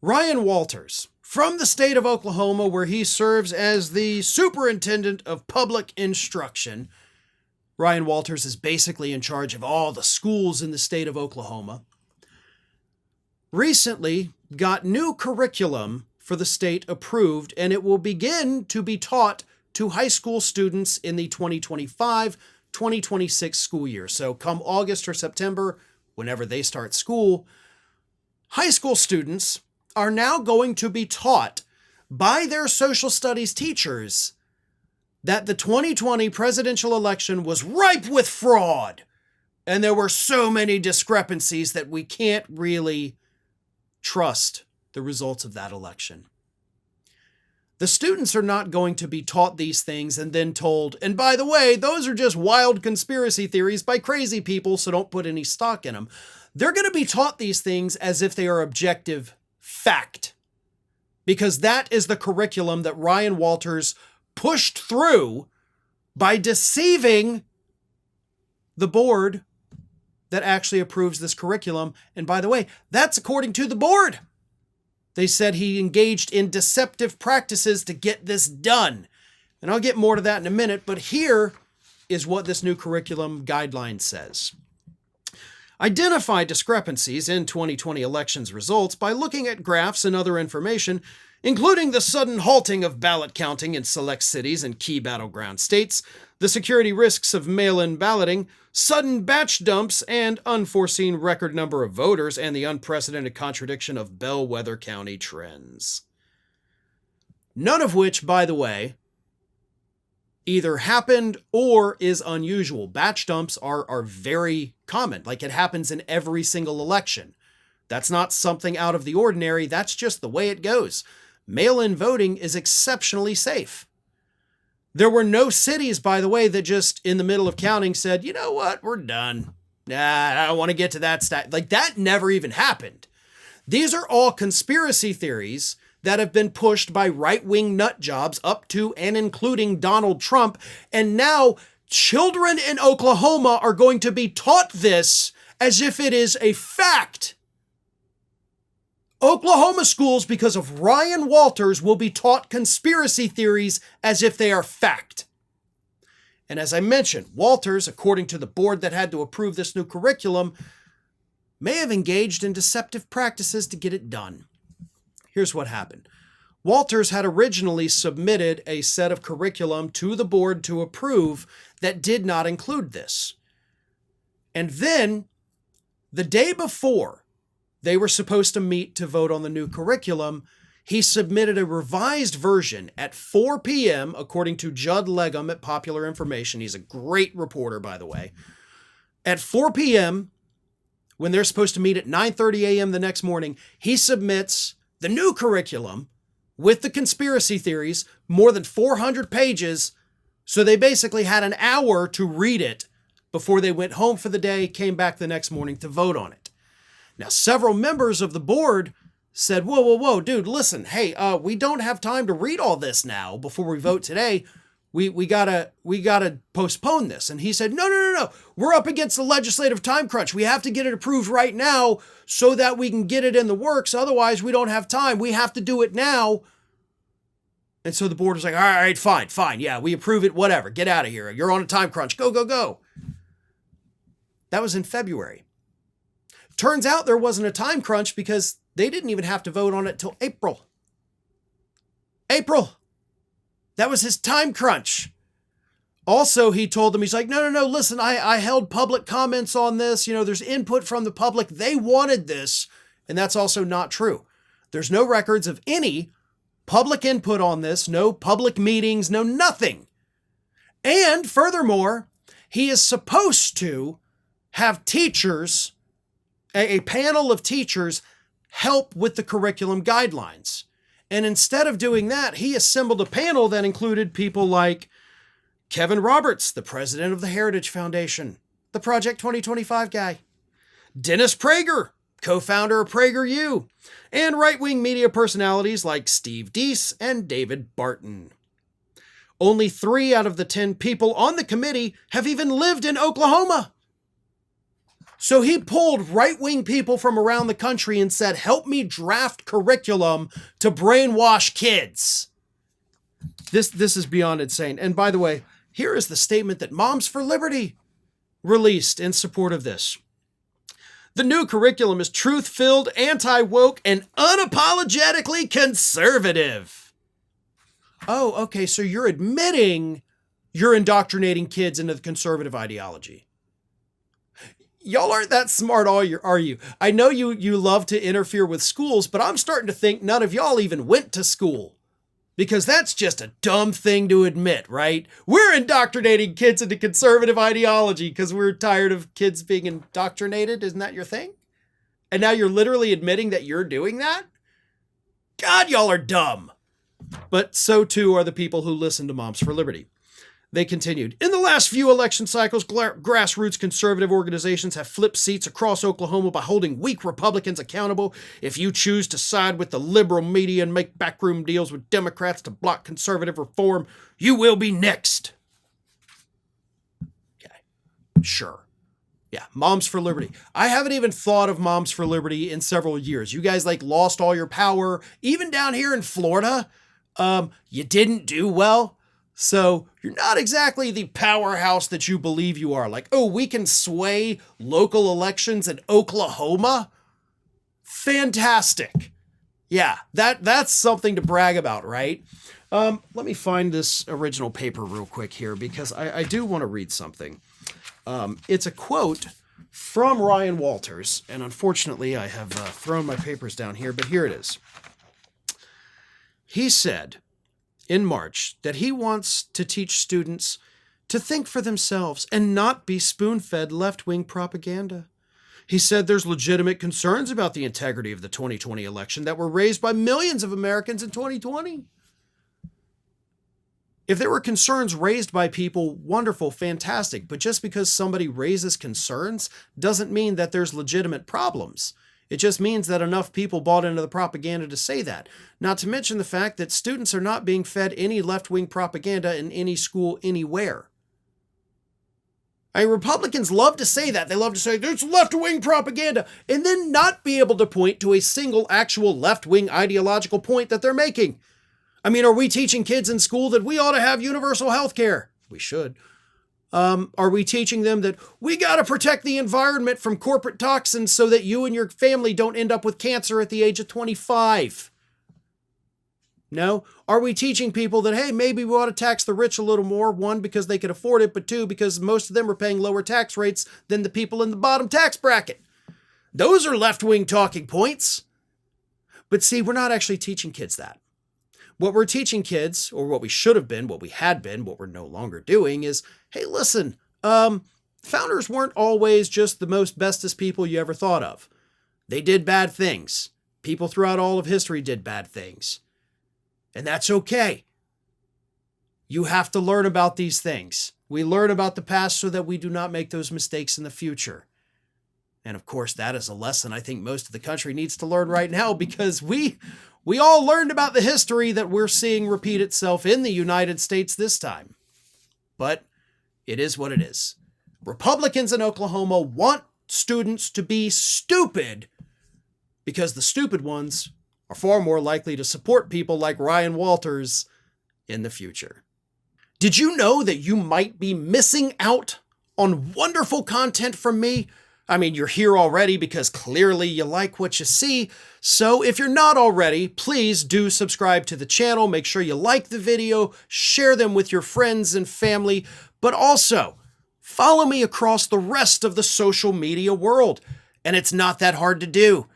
Ryan Walters, from the state of Oklahoma, where he serves as the superintendent of public instruction. Ryan Walters is basically in charge of all the schools in the state of Oklahoma. Recently got new curriculum for the state approved, and it will begin to be taught to high school students in the 2025-2026 school year. So come August or September, whenever they start school, high school students are now going to be taught by their social studies teachers that the 2020 presidential election was ripe with fraud, and there were so many discrepancies that we can't really trust the results of that election. The students are not going to be taught these things and then told, and by the way, those are just wild conspiracy theories by crazy people, so don't put any stock in them. They're going to be taught these things as if they are objective fact, because that is the curriculum that Ryan Walters pushed through by deceiving the board that actually approves this curriculum. And by the way, that's according to the board. They said he engaged in deceptive practices to get this done. And I'll get more to that in a minute, but here is what this new curriculum guideline says. Identify discrepancies in 2020 elections results by looking at graphs and other information, including the sudden halting of ballot counting in select cities and key battleground states, the security risks of mail-in balloting, sudden batch dumps and unforeseen record number of voters, and the unprecedented contradiction of bellwether county trends. None of which, by the way, either happened or is unusual. Batch dumps are very common. Like, it happens in every single election. That's not something out of the ordinary. That's just the way it goes. Mail-in voting is exceptionally safe. There were no cities, by the way, that just in the middle of counting said, you know what, we're done. Nah, I don't want to get to that stat. Like, that never even happened. These are all conspiracy theories that have been pushed by right-wing nut jobs up to and including Donald Trump. And now children in Oklahoma are going to be taught this as if it is a fact. Oklahoma schools, because of Ryan Walters, will be taught conspiracy theories as if they are fact. And as I mentioned, Walters, according to the board that had to approve this new curriculum, may have engaged in deceptive practices to get it done. Here's what happened. Walters had originally submitted a set of curriculum to the board to approve that did not include this. And then, the day before they were supposed to meet to vote on the new curriculum, he submitted a revised version at 4 p.m., according to Judd Legum at Popular Information. He's a great reporter, by the way. At 4 p.m., when they're supposed to meet at 9:30 a.m. the next morning, he submits the new curriculum with the conspiracy theories, more than 400 pages. So they basically had an hour to read it before they went home for the day, came back the next morning to vote on it. Now, several members of the board said, whoa, dude, listen, hey, we don't have time to read all this now before we vote today. We gotta postpone this. And he said, no. We're up against the legislative time crunch. We have to get it approved right now so that we can get it in the works. Otherwise, we don't have time. We have to do it now. And so the board was like, all right, fine. Yeah, we approve it, whatever. Get out of here. You're on a time crunch. Go. That was in February. Turns out there wasn't a time crunch because they didn't even have to vote on it till April. That was his time crunch. Also, he told them, he's like, no, listen, I held public comments on this. You know, there's input from the public. They wanted this. And that's also not true. There's no records of any public input on this, no public meetings, no nothing. And furthermore, he is supposed to have teachers, a panel of teachers, help with the curriculum guidelines. And instead of doing that, he assembled a panel that included people like Kevin Roberts, the president of the Heritage Foundation, the Project 2025 guy, Dennis Prager, co-founder of PragerU, and right-wing media personalities like Steve Deese and David Barton. Only 3 out of the 10 people on the committee have even lived in Oklahoma. So he pulled right-wing people from around the country and said, help me draft curriculum to brainwash kids. This is beyond insane. And by the way, here is the statement that Moms for Liberty released in support of this. The new curriculum is truth-filled, anti-woke, and unapologetically conservative. Oh, okay, so you're admitting you're indoctrinating kids into the conservative ideology. Y'all aren't that smart, are you? I know you love to interfere with schools, but I'm starting to think none of y'all even went to school. Because that's just a dumb thing to admit, right? We're indoctrinating kids into conservative ideology because we're tired of kids being indoctrinated. Isn't that your thing? And now you're literally admitting that you're doing that? God, y'all are dumb. But so too are the people who listen to Moms for Liberty. They continued, in the last few election cycles, grassroots conservative organizations have flipped seats across Oklahoma by holding weak Republicans accountable. If you choose to side with the liberal media and make backroom deals with Democrats to block conservative reform, you will be next. Okay, sure. Yeah, Moms for Liberty. I haven't even thought of Moms for Liberty in several years. You guys lost all your power. Even down here in Florida, you didn't do well. So you're not exactly the powerhouse that you believe you are. Oh, we can sway local elections in Oklahoma? Fantastic. Yeah, that's something to brag about, right? Let me find this original paper real quick here because I do want to read something. It's a quote from Ryan Walters, and unfortunately I have thrown my papers down here, but here it is. He said in March that he wants to teach students to think for themselves and not be spoon-fed left-wing propaganda. He said there's legitimate concerns about the integrity of the 2020 election that were raised by millions of Americans in 2020. If there were concerns raised by people, wonderful, fantastic, but just because somebody raises concerns doesn't mean that there's legitimate problems. It just means that enough people bought into the propaganda to say that. Not to mention the fact that students are not being fed any left-wing propaganda in any school anywhere. Republicans love to say that. They love to say, there's left-wing propaganda, and then not be able to point to a single actual left-wing ideological point that they're making. Are we teaching kids in school that we ought to have universal health care? We should. Are we teaching them that we got to protect the environment from corporate toxins so that you and your family don't end up with cancer at the age of 25? No? Are we teaching people that, hey, maybe we ought to tax the rich a little more, one, because they can afford it, but two, because most of them are paying lower tax rates than the people in the bottom tax bracket? Those are left-wing talking points. But see, we're not actually teaching kids that. What we're teaching kids, or what we should have been, what we had been, what we're no longer doing is, hey, listen, founders weren't always just the most bestest people you ever thought of. They did bad things. People throughout all of history did bad things. And that's okay. You have to learn about these things. We learn about the past so that we do not make those mistakes in the future. And of course, that is a lesson I think most of the country needs to learn right now because we all learned about the history that we're seeing repeat itself in the United States this time. But it is what it is. Republicans in Oklahoma want students to be stupid because the stupid ones are far more likely to support people like Ryan Walters in the future. Did you know that you might be missing out on wonderful content from me? You're here already because clearly you like what you see. So if you're not already, please do subscribe to the channel. Make sure you like the video, share them with your friends and family, but also follow me across the rest of the social media world. And it's not that hard to do.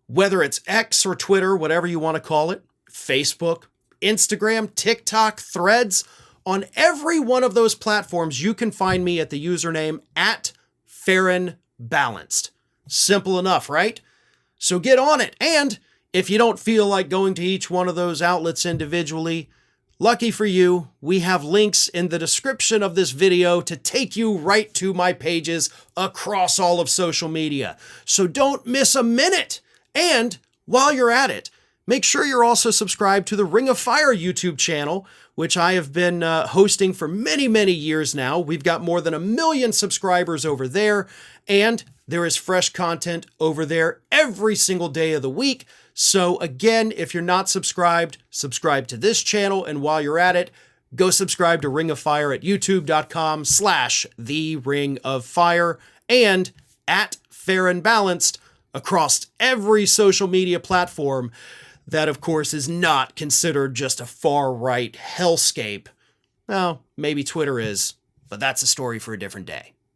Whether it's X or Twitter, whatever you want to call it, Facebook, Instagram, TikTok, Threads, on every one of those platforms, you can find me at the username @FarronBalanced. Simple enough, right? So get on it. And if you don't feel like going to each one of those outlets individually, lucky for you, we have links in the description of this video to take you right to my pages across all of social media. So don't miss a minute. And while you're at it, make sure you're also subscribed to the Ring of Fire YouTube channel, which I have been hosting for many, many years now. We've got more than 1 million subscribers over there. And There is fresh content over there every single day of the week. So again, if you're not subscribed, subscribe to this channel. And while you're at it, go subscribe to Ring of Fire at youtube.com/The Ring of Fire and at Fair and Balanced across every social media platform that, of course, is not considered just a far-right hellscape. Well, maybe Twitter is, but that's a story for a different day.